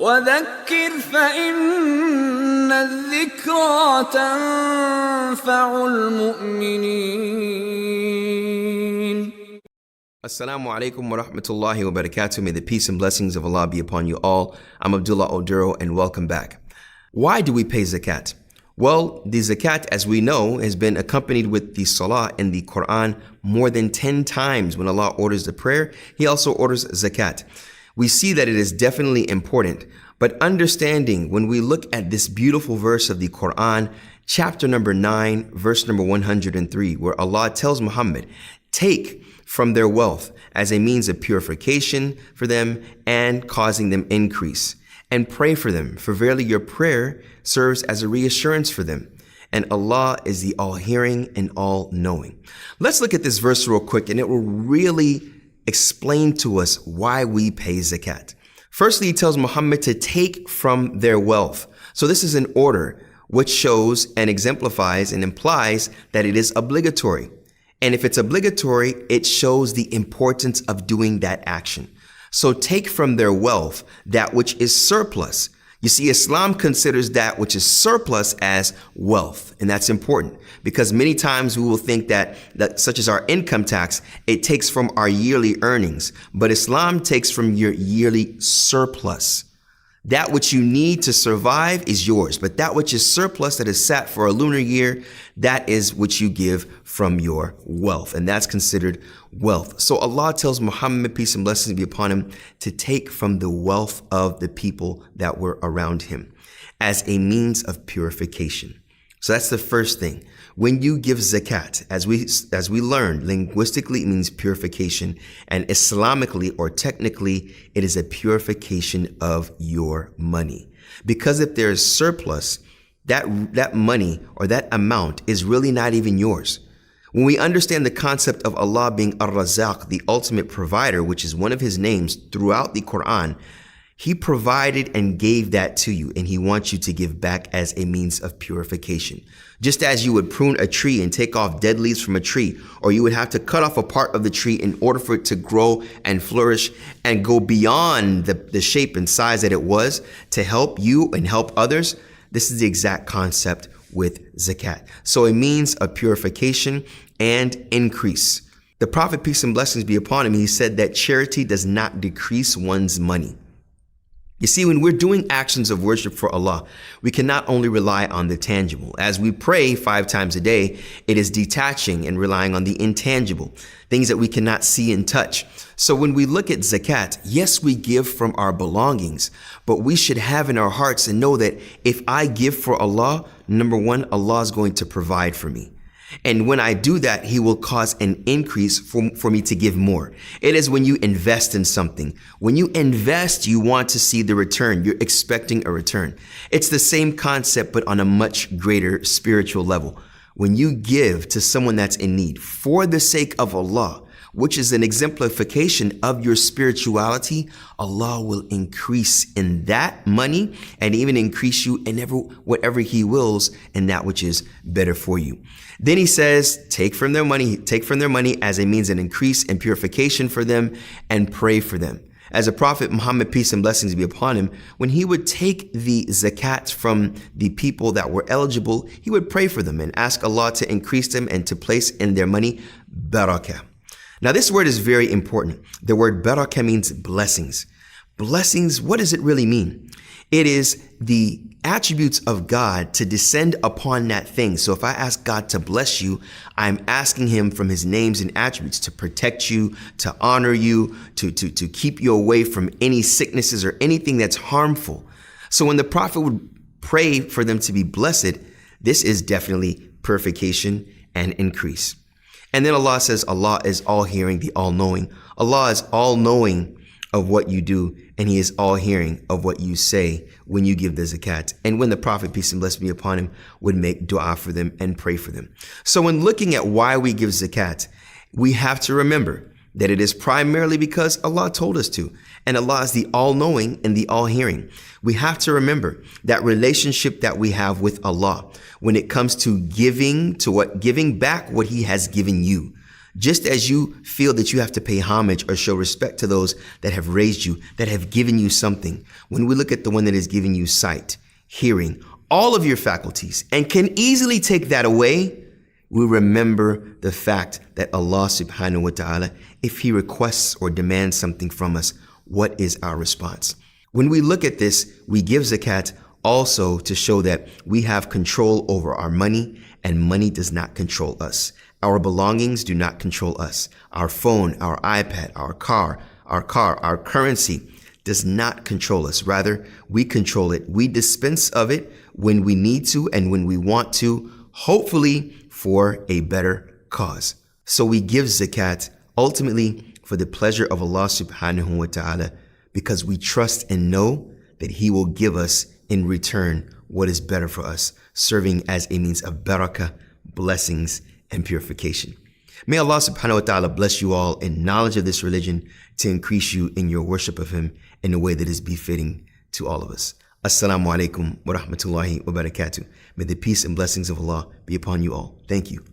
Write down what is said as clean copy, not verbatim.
وذكر فإن الذكرى تنفع المؤمنين. Assalamu alaikum wa rahmatullahi wa barakatuh. May the peace and blessings of Allah be upon you all. I'm Abdullah Oduro and welcome back. Why do we pay zakat? Well, the zakat, as we know, has been accompanied with the salah in the Qur'an more than 10 times. When Allah orders the prayer, He also orders zakat. We see that it is definitely important, but understanding when we look at this beautiful verse of the Qur'an, chapter number 9, verse number 103, where Allah tells Muhammad, take from their wealth as a means of purification for them and causing them increase. And pray for them, for verily your prayer serves as a reassurance for them. And Allah is the all-hearing and all-knowing. Let's look at this verse real quick, and it will really explain to us why we pay zakat. Firstly, He tells Muhammad to take from their wealth. So this is an order which shows and exemplifies and implies that it is obligatory. And if it's obligatory, it shows the importance of doing that action. So take from their wealth that which is surplus. You see, Islam considers that which is surplus as wealth. And that's important because many times we will think that such as our income tax, it takes from our yearly earnings. But Islam takes from your yearly surplus. That which you need to survive is yours, but that which is surplus that is sat for a lunar year, that is what you give from your wealth, and that's considered wealth. So Allah tells Muhammad, peace and blessings be upon him, to take from the wealth of the people that were around him as a means of purification. So that's the first thing. When you give zakat, as we learned, linguistically it means purification, and Islamically or technically it is a purification of your money. Because if there is surplus, that money or that amount is really not even yours. When we understand the concept of Allah being Ar-Razzaq, the ultimate provider, which is one of His names throughout the Qur'an, He provided and gave that to you, and He wants you to give back as a means of purification. Just as you would prune a tree and take off dead leaves from a tree, or you would have to cut off a part of the tree in order for it to grow and flourish and go beyond the shape and size that it was to help you and help others. This is the exact concept with zakat. So a means of purification and increase. The Prophet, peace and blessings be upon him, he said that charity does not decrease one's money. You see, when we're doing actions of worship for Allah, we cannot only rely on the tangible. As we pray 5 times a day, it is detaching and relying on the intangible, things that we cannot see and touch. So when we look at zakat, yes, we give from our belongings, but we should have in our hearts and know that if I give for Allah, number one, Allah is going to provide for me. And when I do that, He will cause an increase for me to give more. It is when you invest in something. When you invest, you want to see the return. You're expecting a return. It's the same concept, but on a much greater spiritual level. When you give to someone that's in need for the sake of Allah, which is an exemplification of your spirituality, Allah will increase in that money and even increase you in whatever He wills in that which is better for you. Then He says, take from their money as a means of increase and purification for them and pray for them. As the Prophet Muhammad, peace and blessings be upon him, when he would take the zakat from the people that were eligible, he would pray for them and ask Allah to increase them and to place in their money barakah. Now, this word is very important. The word barakah means blessings. Blessings, what does it really mean? It is the attributes of God to descend upon that thing. So if I ask God to bless you, I'm asking Him from His names and attributes to protect you, to honor you, to keep you away from any sicknesses or anything that's harmful. So when the Prophet would pray for them to be blessed, this is definitely purification and increase. And then Allah says, Allah is all-hearing, the all-knowing. Allah is all-knowing of what you do, and He is all-hearing of what you say when you give the zakat. And when the Prophet, peace and blessings be upon him, would make dua for them and pray for them. So when looking at why we give zakat, we have to remember that it is primarily because Allah told us to, and Allah is the all-knowing and the all-hearing. We have to remember that relationship that we have with Allah when it comes to giving back what He has given you. Just as you feel that you have to pay homage or show respect to those that have raised you, that have given you something, when we look at the one that has given you sight, hearing, all of your faculties, and can easily take that away, we remember the fact that Allah subhanahu wa ta'ala, if He requests or demands something from us, what is our response? When we look at this, we give zakat also to show that we have control over our money, and money does not control us. Our belongings do not control us. Our phone, our iPad, our car, our currency does not control us. Rather, we control it. We dispense of it when we need to and when we want to, hopefully for a better cause. So we give zakat ultimately for the pleasure of Allah subhanahu wa ta'ala, because we trust and know that He will give us in return what is better for us, serving as a means of barakah, blessings, and purification. May Allah subhanahu wa ta'ala bless you all in knowledge of this religion to increase you in your worship of Him in a way that is befitting to all of us. Assalamu alaikum wa rahmatullahi wa barakatuh. May the peace and blessings of Allah be upon you all. Thank you.